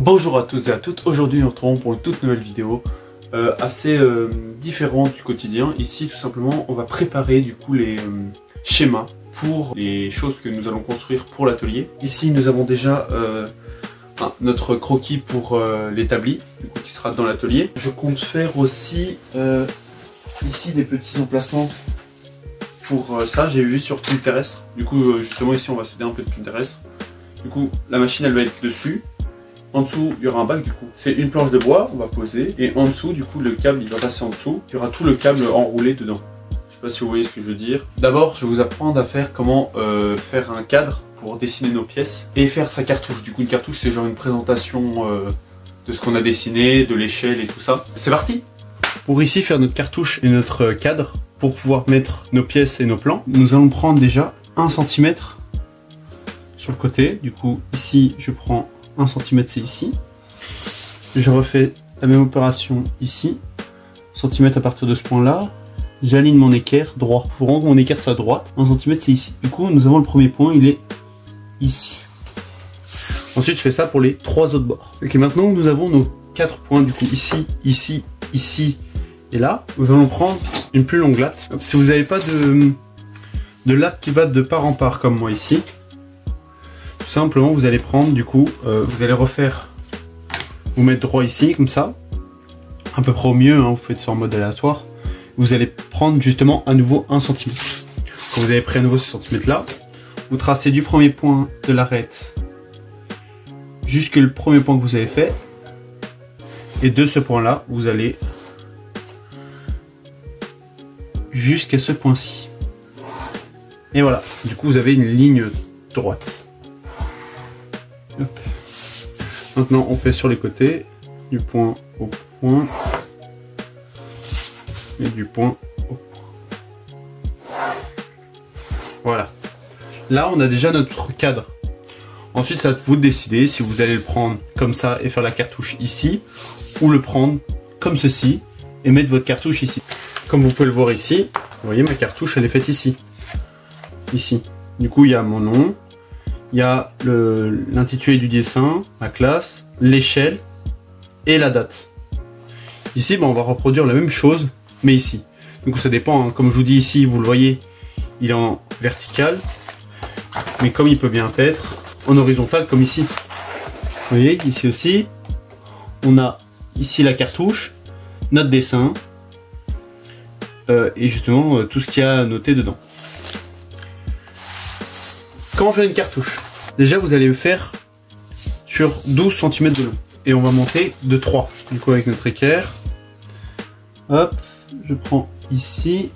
Bonjour à tous et à toutes, aujourd'hui nous nous retrouvons pour une toute nouvelle vidéo assez différente du quotidien. Ici tout simplement on va préparer du coup les schémas pour les choses que nous allons construire pour l'atelier. Ici nous avons déjà notre croquis pour l'établi, du coup qui sera dans l'atelier. Je compte faire aussi ici des petits emplacements pour ça, j'ai vu sur Pinterest. Du coup justement ici on va s'aider un peu de Pinterest. Du coup la machine elle va être dessus. En dessous, il y aura un bac du coup. C'est une planche de bois, on va poser. Et en dessous, du coup, le câble, il va passer en dessous. Il y aura tout le câble enroulé dedans. Je sais pas si vous voyez ce que je veux dire. D'abord, je vais vous apprendre à faire comment faire un cadre pour dessiner nos pièces. Et faire sa cartouche. Du coup, une cartouche, c'est genre une présentation de ce qu'on a dessiné, de l'échelle et tout ça. C'est parti! Pour ici, faire notre cartouche et notre cadre, pour pouvoir mettre nos pièces et nos plans, nous allons prendre déjà 1 cm sur le côté. Du coup, ici, je prends 1 cm, c'est ici. Je refais la même opération ici. 1 cm à partir de ce point-là. J'aligne mon équerre droit. Il faut vraiment que mon équerre soit à droite. 1 cm, c'est ici. Du coup, nous avons le premier point, il est ici. Ensuite, je fais ça pour les 3 autres bords. Ok, maintenant, nous avons nos 4 points, du coup, ici, ici, ici et là. Nous allons prendre une plus longue latte. Si vous n'avez pas de latte qui va de part en part, comme moi ici, tout simplement vous allez prendre du coup, vous allez refaire, vous mettre droit ici comme ça, à peu près au mieux, hein, vous faites ça en mode aléatoire. Vous allez prendre justement à nouveau 1 cm. Quand vous avez pris à nouveau ce centimètre là, vous tracez du premier point de l'arête jusqu'au premier point que vous avez fait, et de ce point là vous allez jusqu'à ce point-ci. Et voilà, du coup vous avez une ligne droite. Hop. Maintenant on fait sur les côtés, du point au point et du point au point. Voilà. Là on a déjà notre cadre. Ensuite c'est à vous de décider si vous allez le prendre comme ça et faire la cartouche ici, ou le prendre comme ceci et mettre votre cartouche ici. Comme vous pouvez le voir ici, vous voyez ma cartouche elle est faite ici. Ici. Du coup il y a mon nom. Il y a l'intitulé du dessin, la classe, l'échelle et la date. Ici, on va reproduire la même chose, mais ici. Donc ça dépend, hein. Comme je vous dis ici, vous le voyez, il est en vertical. Mais comme il peut bien être en horizontal, comme ici. Vous voyez, ici aussi, on a ici la cartouche, notre dessin, et justement tout ce qu'il y a noté dedans. Comment faire une cartouche? Déjà vous allez le faire sur 12 cm de long. Et on va monter de 3. Du coup avec notre équerre. Hop, je prends ici.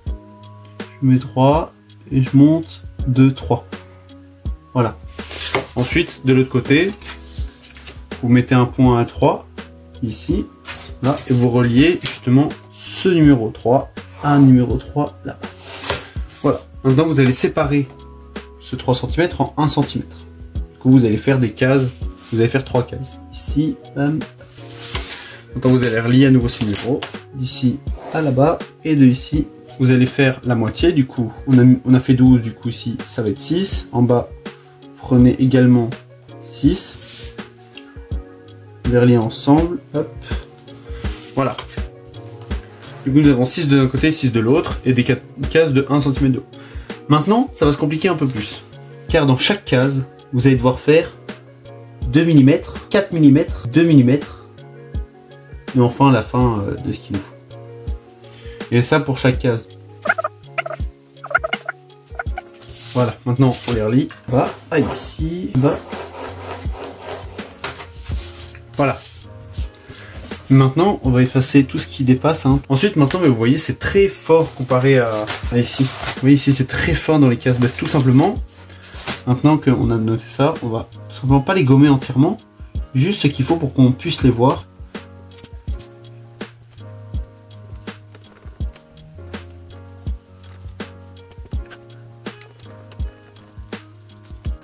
Je mets 3 et je monte de 3. Voilà. Ensuite de l'autre côté, vous mettez un point à 3 ici. Là, et vous reliez justement ce numéro 3 à un numéro 3 là. Voilà. Maintenant vous allez séparer ce 3 cm en 1 cm. Du coup vous allez faire des cases, vous allez faire 3 cases. Ici, bam. Maintenant vous allez relier à nouveau ce numéro, d'ici à là-bas, et de ici, vous allez faire la moitié. Du coup on a fait 12, du coup ici ça va être 6. En bas, prenez également 6. Vous les reliez ensemble, hop. Voilà. Du coup nous avons 6 de l'un côté, 6 de l'autre, et des cases de 1 cm de haut. Maintenant, ça va se compliquer un peu plus, car dans chaque case, vous allez devoir faire 2 mm, 4 mm, 2 mm, et enfin la fin de ce qu'il nous faut. Et ça pour chaque case. Voilà, maintenant on les relie. Va à ici, va. Voilà. Maintenant, on va effacer tout ce qui dépasse. Hein. Ensuite, maintenant, vous voyez, c'est très fort comparé à ici. Vous voyez, ici, c'est très fin dans les cases. Tout simplement, maintenant qu'on a noté ça, on va tout simplement pas les gommer entièrement. Juste ce qu'il faut pour qu'on puisse les voir.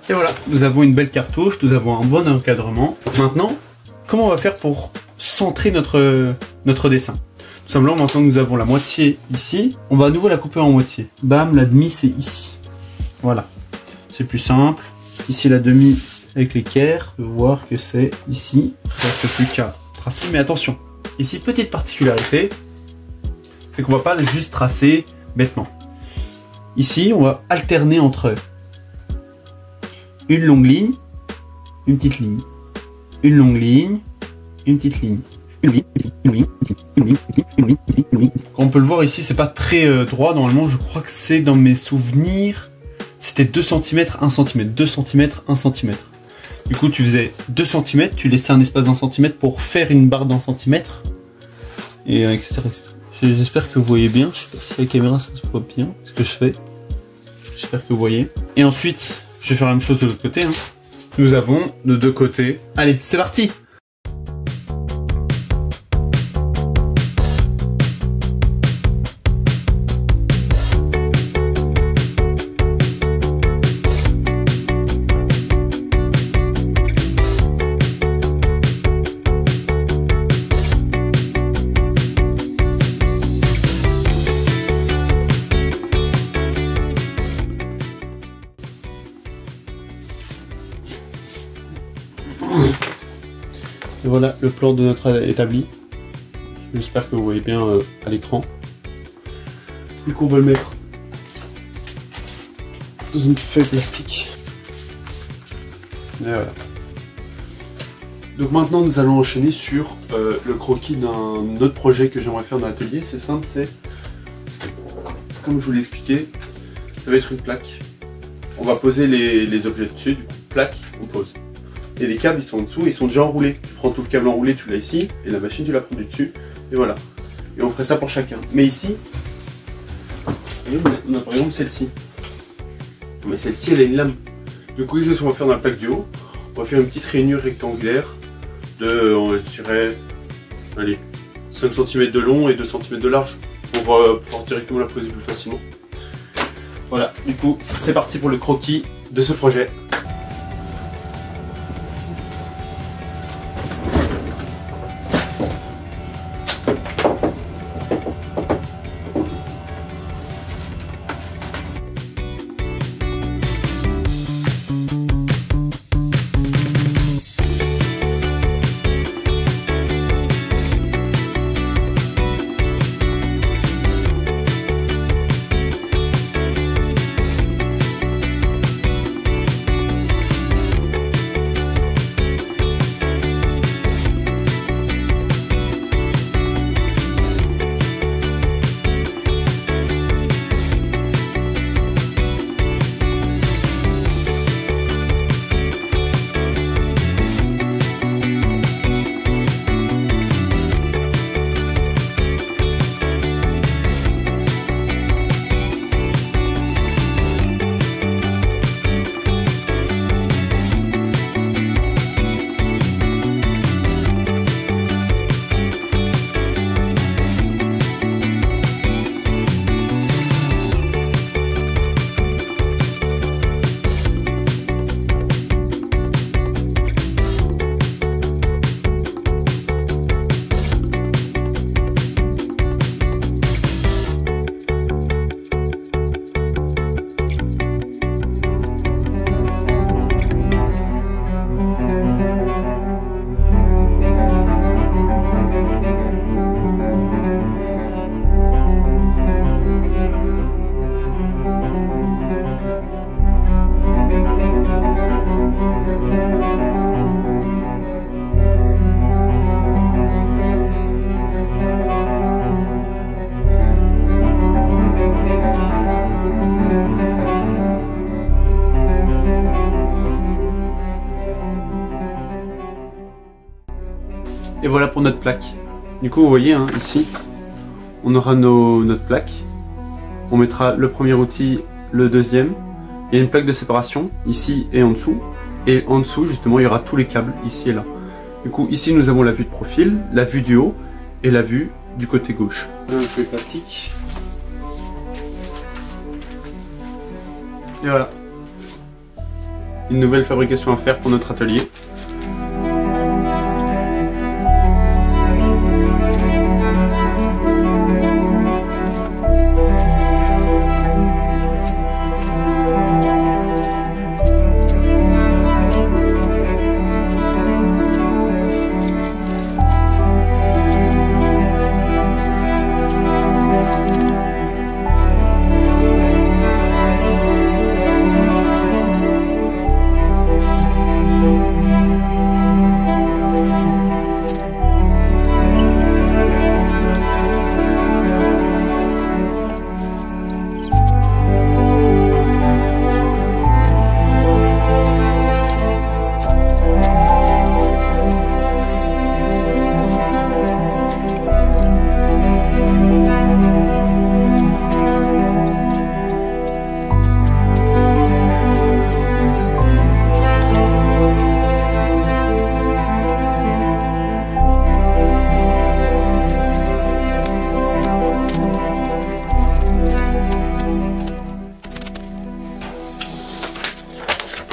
Et voilà, nous avons une belle cartouche, nous avons un bon encadrement. Maintenant, comment on va faire pour centrer notre dessin? Tout simplement, maintenant que nous avons la moitié ici, on va à nouveau la couper en moitié. Bam, la demi c'est ici. Voilà, c'est plus simple. Ici la demi avec l'équerre, on peut voir que c'est ici. Il ne reste plus qu'à tracer, mais attention. Ici, petite particularité, c'est qu'on ne va pas juste tracer bêtement. Ici, on va alterner entre une longue ligne, une petite ligne, une longue ligne, une petite ligne, une ligne, une ligne, une ligne, une ligne, une ligne. Comme on peut le voir ici, c'est pas très droit. Normalement, je crois que c'est dans mes souvenirs, c'était 2 cm, 1 cm, 2 cm, 1 cm. Du coup, tu faisais 2 cm, tu laissais un espace d'1 cm pour faire une barre d'1 cm, et etc. J'espère que vous voyez bien. Je sais pas si la caméra ça se voit bien ce que je fais. J'espère que vous voyez. Et ensuite, je vais faire la même chose de l'autre côté. Nous avons de 2 côtés. Allez, c'est parti! Et voilà le plan de notre établi. J'espère que vous voyez bien à l'écran. Du coup, on va le mettre dans une feuille plastique. Et voilà. Donc maintenant, nous allons enchaîner sur le croquis d'un autre projet que j'aimerais faire dans l'atelier. C'est simple, c'est comme je vous l'ai expliqué, ça va être une plaque. On va poser les objets dessus, du coup, plaque, on pose. Et les câbles ils sont en dessous, ils sont déjà enroulés. Tu prends tout le câble enroulé, tu l'as ici, et la machine tu la prends du dessus, et voilà. Et on ferait ça pour chacun. Mais ici, on a par exemple celle-ci. Mais celle-ci elle a une lame. Du coup, qu'est-ce qu'on va faire dans la plaque du haut? On va faire une petite rainure rectangulaire de, je dirais, allez, 5 cm de long et 2 cm de large, pour pouvoir directement la poser plus facilement. Voilà, du coup, c'est parti pour le croquis de ce projet. Et voilà pour notre plaque. Du coup, vous voyez, hein, ici, on aura notre plaque. On mettra le premier outil, le deuxième. Il y a une plaque de séparation, ici et en dessous. Et en dessous, justement, il y aura tous les câbles, ici et là. Du coup, ici, nous avons la vue de profil, la vue du haut et la vue du côté gauche. Un feuille plastique. Et voilà. Une nouvelle fabrication à faire pour notre atelier.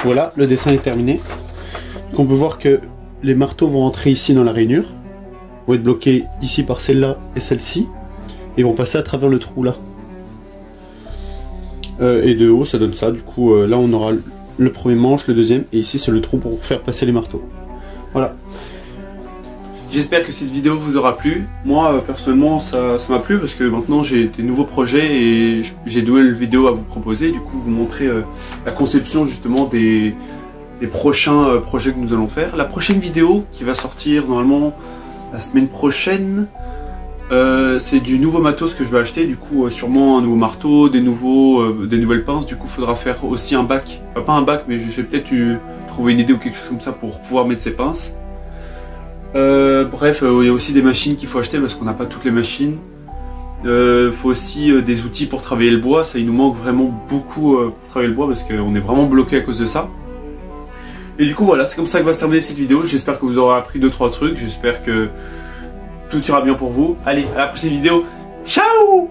Voilà, le dessin est terminé. Donc on peut voir que les marteaux vont entrer ici dans la rainure, vont être bloqués ici par celle-là et celle-ci, et vont passer à travers le trou là. Et de haut ça donne ça, du coup là on aura le premier manche, le deuxième, et ici c'est le trou pour faire passer les marteaux. Voilà. J'espère que cette vidéo vous aura plu. Moi personnellement ça m'a plu parce que maintenant j'ai des nouveaux projets et j'ai de nouvelles vidéos à vous proposer, du coup vous montrer la conception justement des prochains projets que nous allons faire. La prochaine vidéo qui va sortir normalement la semaine prochaine, c'est du nouveau matos que je vais acheter, du coup sûrement un nouveau marteau, des nouvelles pinces, du coup il faudra faire aussi un bac, enfin, pas un bac mais je vais peut-être trouver une idée ou quelque chose comme ça pour pouvoir mettre ces pinces. Bref, il y a aussi des machines qu'il faut acheter parce qu'on n'a pas toutes les machines. Il faut aussi des outils pour travailler le bois, ça il nous manque vraiment beaucoup pour travailler le bois parce qu'on est vraiment bloqué à cause de ça. Et du coup voilà, c'est comme ça que va se terminer cette vidéo. J'espère que vous aurez appris 2-3 trucs, j'espère que tout ira bien pour vous. Allez, à la prochaine vidéo, ciao!